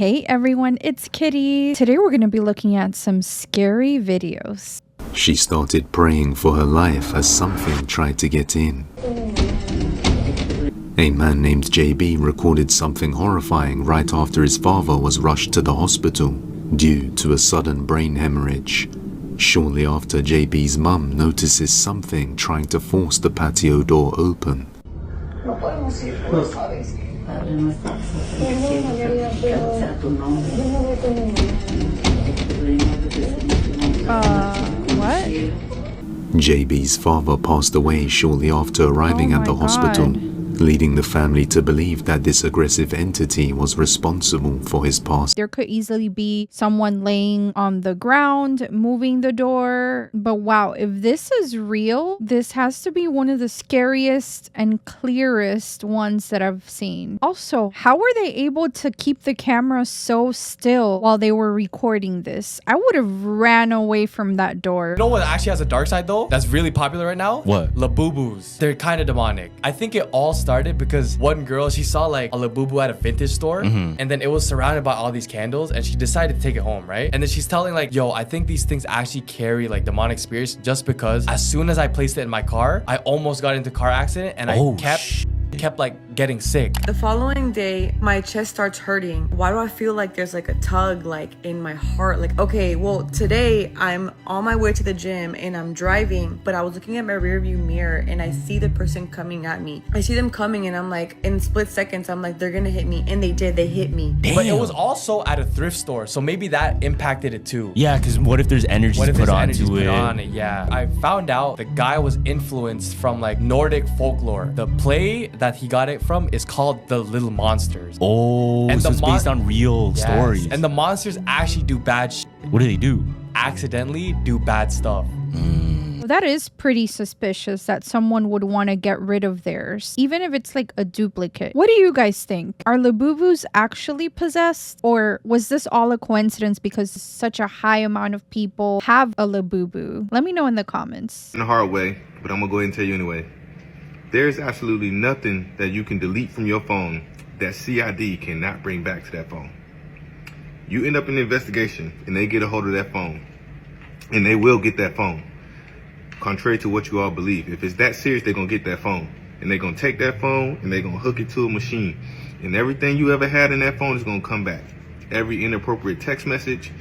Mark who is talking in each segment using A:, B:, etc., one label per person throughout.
A: Hey everyone, it's Kitty. Today we're going to be looking at some scary videos.
B: She started praying for her life as something tried to get in. A man named JB recorded something horrifying right after his father was rushed to the hospital due to a sudden brain hemorrhage. Shortly after, JB's mum notices something trying to force the patio door open.
A: What?
B: JB's father passed away shortly after arriving at the hospital, leading the family to believe that this aggressive entity was responsible for his passing.
A: There could easily be someone laying on the ground, moving the door. But wow, if this is real, this has to be one of the scariest and clearest ones that I've seen. Also, how were they able to keep the camera so still while they were recording this? I would have ran away from that door.
C: You know what actually has a dark side though? That's really popular right now?
D: What?
C: Labubus. They're kind of demonic. I think it all started because one girl, she saw like a Labubu at a vintage store and then it was surrounded by all these candles and she decided to take it home, right? And then she's telling like, yo, I think these things actually carry like demonic spirits just because as soon as I placed it in my car, I almost got into a car accident and I kept like getting sick.
E: The following day, my chest starts hurting. Why do I feel like there's like a tug like in my heart? Like, okay, well, today I'm on my way to the gym and I'm driving, but I was looking at my rearview mirror and I see the person coming at me. I see them coming and I'm like, in split seconds, I'm like, they're gonna hit me. And they did, they hit me.
D: Damn.
C: But it was also at a thrift store, so maybe that impacted it too.
D: Yeah, because what if there's energy put onto it?
C: Yeah. I found out the guy was influenced from like Nordic folklore. The play that he got it from is called The Little Monsters.
D: Oh,
C: and
D: so it's based on real stories.
C: And the monsters actually do bad shit.
D: What do they do?
C: Accidentally do bad stuff.
A: Well, that is pretty suspicious that someone would want to get rid of theirs, even if it's like a duplicate. What do you guys think? Are Labubus actually possessed? Or was this all a coincidence because such a high amount of people have a Labubu? Let me know in the comments.
F: In a hard way, but I'm gonna go ahead and tell you anyway. There's absolutely nothing that you can delete from your phone that CID cannot bring back to that phone. You end up in an investigation and they get a hold of that phone, and they will get that phone. Contrary to what you all believe, if it's that serious, they're gonna get that phone, and they're gonna take that phone and they're gonna hook it to a machine, and everything you ever had in that phone is gonna come back. Every inappropriate text message,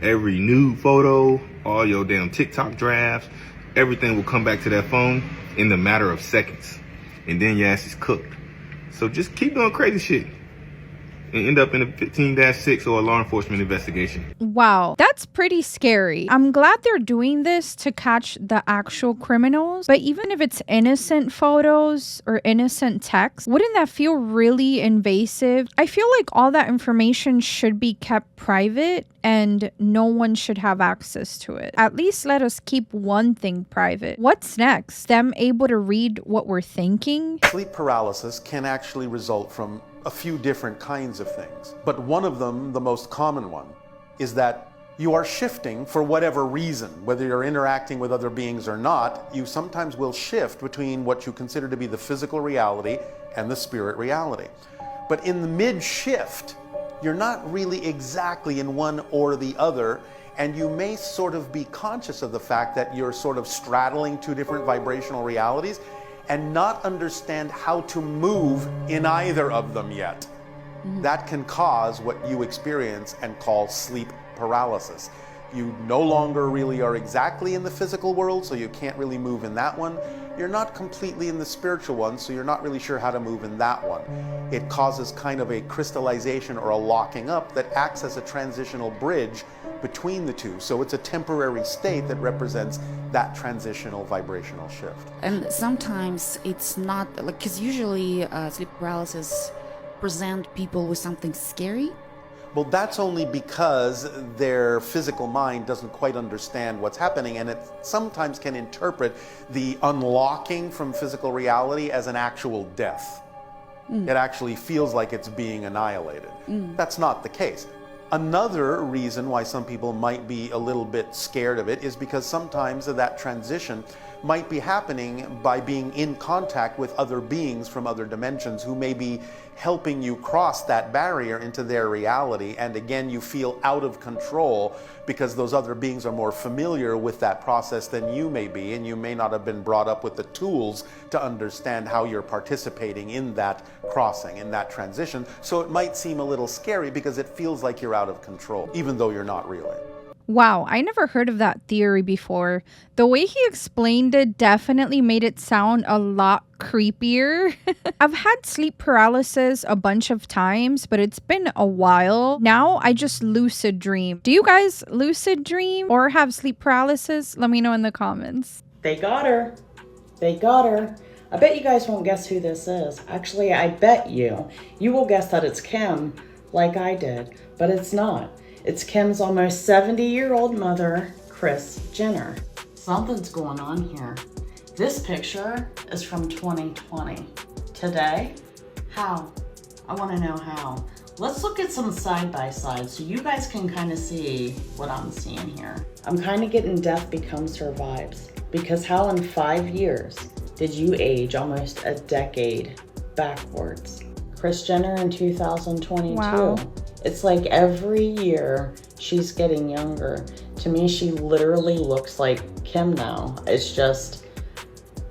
F: every nude photo, all your damn TikTok drafts, everything will come back to that phone in the matter of seconds, and then your ass is cooked. So just keep doing crazy shit and end up in a 15-6 or a law enforcement investigation.
A: Wow, that's pretty scary. I'm glad they're doing this to catch the actual criminals, but even if it's innocent photos or innocent text, wouldn't that feel really invasive? I feel like all that information should be kept private and no one should have access to it. At least let us keep one thing private. What's next? Them able to read what we're thinking?
G: Sleep paralysis can actually result from a few different kinds of things. But one of them, the most common one, is that you are shifting for whatever reason. Whether you're interacting with other beings or not, you sometimes will shift between what you consider to be the physical reality and the spirit reality. But in the mid-shift, you're not really exactly in one or the other, and you may sort of be conscious of the fact that you're sort of straddling two different vibrational realities and not understand how to move in either of them yet. That can cause what you experience and call sleep paralysis. You no longer really are exactly in the physical world, so you can't really move in that one. You're not completely in the spiritual one, so you're not really sure how to move in that one. It causes kind of a crystallization or a locking up that acts as a transitional bridge between the two. So it's a temporary state that represents that transitional vibrational shift.
H: And sometimes it's not, like, because usually sleep paralysis present people with something scary.
G: Well, that's only because their physical mind doesn't quite understand what's happening, and it sometimes can interpret the unlocking from physical reality as an actual death. It actually feels like it's being annihilated. That's not the case. Another reason why some people might be a little bit scared of it is because sometimes that transition might be happening by being in contact with other beings from other dimensions who may be helping you cross that barrier into their reality. And again, you feel out of control because those other beings are more familiar with that process than you may be, and you may not have been brought up with the tools to understand how you're participating in that crossing, in that transition. So it might seem a little scary because it feels like you're out of control, even though you're not really.
A: Wow, I never heard of that theory before. The way he explained it definitely made it sound a lot creepier. I've had sleep paralysis a bunch of times, but it's been a while. Now I just lucid dream. Do you guys lucid dream or have sleep paralysis? Let me know in the comments.
I: They got her. They got her. I bet you guys won't guess who this is. Actually, I bet you will guess that it's Kim, like I did, but it's not. It's Kim's almost 70-year-old mother, Kris Jenner. Something's going on here. This picture is from 2020. Today? How? I want to know how. Let's look at some side-by-side so you guys can kind of see what I'm seeing here. I'm kind of getting death becomes her vibes. Because how in 5 years did you age almost a decade backwards? Kris Jenner in 2022.
A: Wow.
I: It's like every year she's getting younger. To me, she literally looks like Kim now. It's just,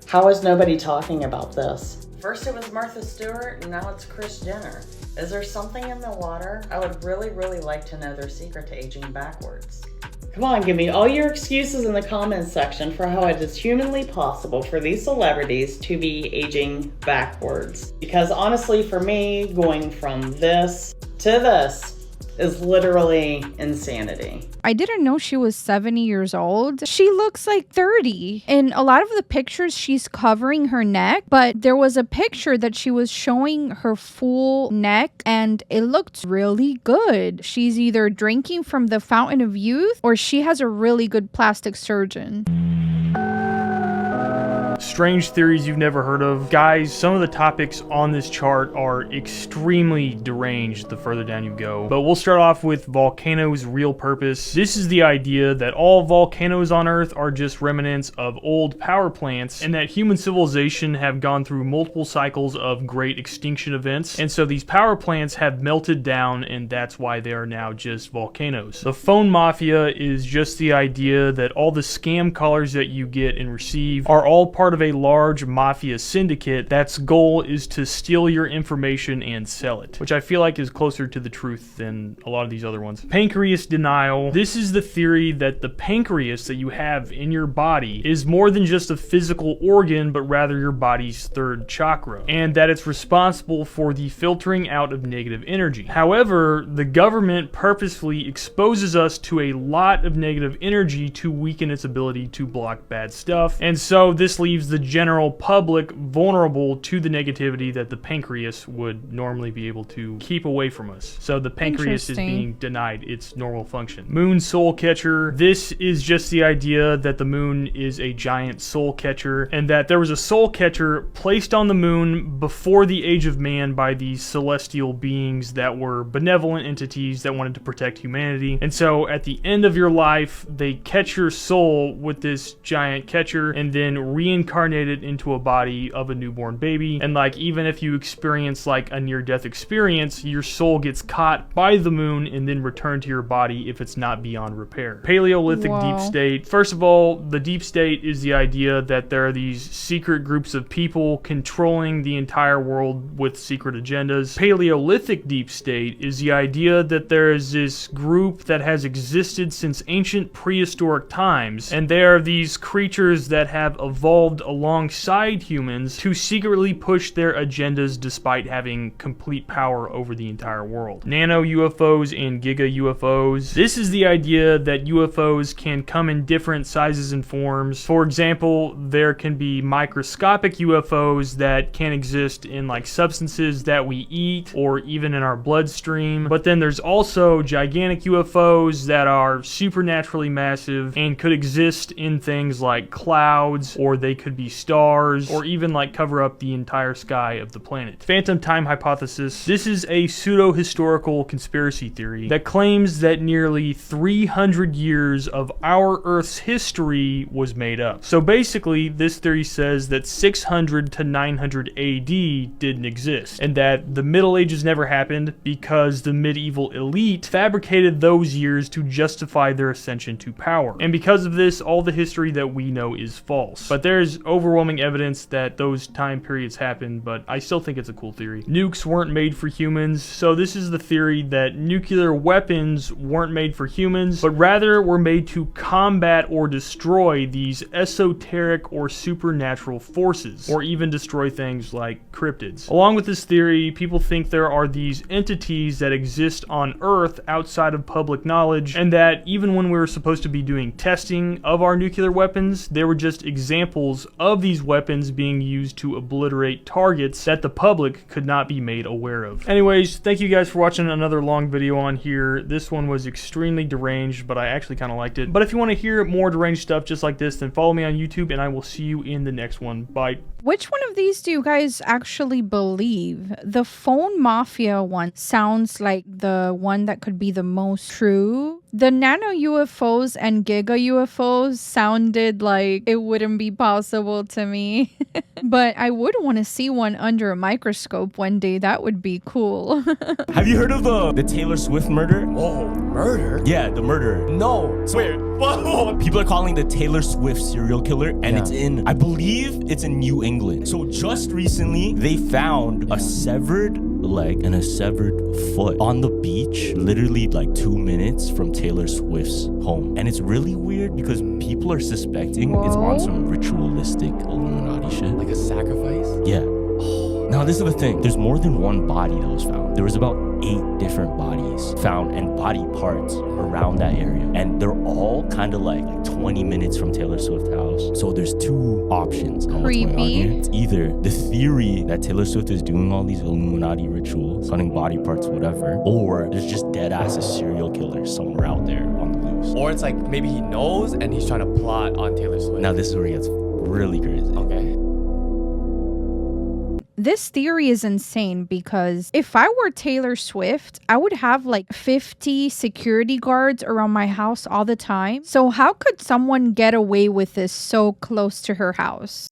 I: how is nobody talking about this? First it was Martha Stewart, and now it's Kris Jenner. Is there something in the water? I would really, really like to know their secret to aging backwards. Come on, give me all your excuses in the comments section for how it is humanly possible for these celebrities to be aging backwards. Because honestly, for me, going from this to this is literally insanity.
A: I didn't know she was 70 years old. She looks like 30. In a lot of the pictures, she's covering her neck, but there was a picture that she was showing her full neck and it looked really good. She's either drinking from the fountain of youth or she has a really good plastic surgeon.
J: Strange theories you've never heard of. Guys, some of the topics on this chart are extremely deranged the further down you go. But we'll start off with volcanoes' real purpose. This is the idea that all volcanoes on Earth are just remnants of old power plants, and that human civilization have gone through multiple cycles of great extinction events. And so these power plants have melted down, and that's why they are now just volcanoes. The phone mafia is just the idea that all the scam callers that you get and receive are all part of a large mafia syndicate that's goal is to steal your information and sell it, which I feel like is closer to the truth than a lot of these other ones. Pancreas denial. This is the theory that the pancreas that you have in your body is more than just a physical organ, but rather your body's third chakra, and that it's responsible for the filtering out of negative energy. However, the government purposefully exposes us to a lot of negative energy to weaken its ability to block bad stuff, and so this leaves the general public vulnerable to the negativity that the pancreas would normally be able to keep away from us. So the pancreas is being denied its normal function. Moon soul catcher. This is just the idea that the moon is a giant soul catcher, and that there was a soul catcher placed on the moon before the age of man by these celestial beings that were benevolent entities that wanted to protect humanity. And so at the end of your life, they catch your soul with this giant catcher and then reincarnate it into a body of a newborn baby. And like, even if you experience like a near-death experience, your soul gets caught by the moon and then returned to your body if it's not beyond repair. Paleolithic deep state. First of all, the deep state is the idea that there are these secret groups of people controlling the entire world with secret agendas. Paleolithic deep state is the idea that there is this group that has existed since ancient prehistoric times, and they are these creatures that have evolved alongside humans to secretly push their agendas despite having complete power over the entire world. Nano UFOs and Giga UFOs. This is the idea that UFOs can come in different sizes and forms. For example, there can be microscopic UFOs that can exist in like substances that we eat or even in our bloodstream. But then there's also gigantic UFOs that are supernaturally massive and could exist in things like clouds, or they could could be stars, or even like cover up the entire sky of the planet. Phantom time hypothesis. This is a pseudo-historical conspiracy theory that claims that nearly 300 years of our Earth's history was made up. So basically, this theory says that 600 to 900 AD didn't exist, and that the Middle Ages never happened because the medieval elite fabricated those years to justify their ascension to power. And because of this, all the history that we know is false. But there's overwhelming evidence that those time periods happened, but I still think it's a cool theory. Nukes weren't made for humans, so this is the theory that nuclear weapons weren't made for humans, but rather were made to combat or destroy these esoteric or supernatural forces, or even destroy things like cryptids. Along with this theory, people think there are these entities that exist on Earth outside of public knowledge, and that even when we were supposed to be doing testing of our nuclear weapons, they were just examples of these weapons being used to obliterate targets that the public could not be made aware of. Anyways, thank you guys for watching another long video on here. This one was extremely deranged, but I actually kind of liked it. But if you want to hear more deranged stuff just like this, then follow me on YouTube, and I will see you in the next one. Bye.
A: Which one of these do you guys actually believe? The phone mafia one sounds like the one that could be the most true. The nano UFOs and giga UFOs sounded like it wouldn't be possible to me. But I would want to see one under a microscope one day. That would be cool.
D: Have you heard of the Taylor Swift murder?
C: Whoa, murder?
D: Yeah, the murder.
C: No. Wait, what?
D: People are calling the Taylor Swift serial killer, and it's in, I believe it's in New England. So just recently, they found a severed leg and a severed foot on the beach, literally like 2 minutes from Taylor Swift's home. And it's really weird because people are suspecting it's on some ritualistic Illuminati shit.
C: Like a sacrifice?
D: Yeah. Now this is the thing, there's more than one body that was found. There was about 8 different bodies found and body parts around that area, and they're all kind of like 20 minutes from Taylor Swift's house. So there's 2 options on what's going on here. It's either the theory that Taylor Swift is doing all these Illuminati rituals, cutting body parts, whatever, or there's just dead ass a serial killer somewhere out there on the loose.
C: Or it's like maybe he knows and he's trying to plot on Taylor Swift.
D: Now this is where it gets really crazy.
C: Okay.
A: This theory is insane because if I were Taylor Swift, I would have like 50 security guards around my house all the time. So how could someone get away with this so close to her house?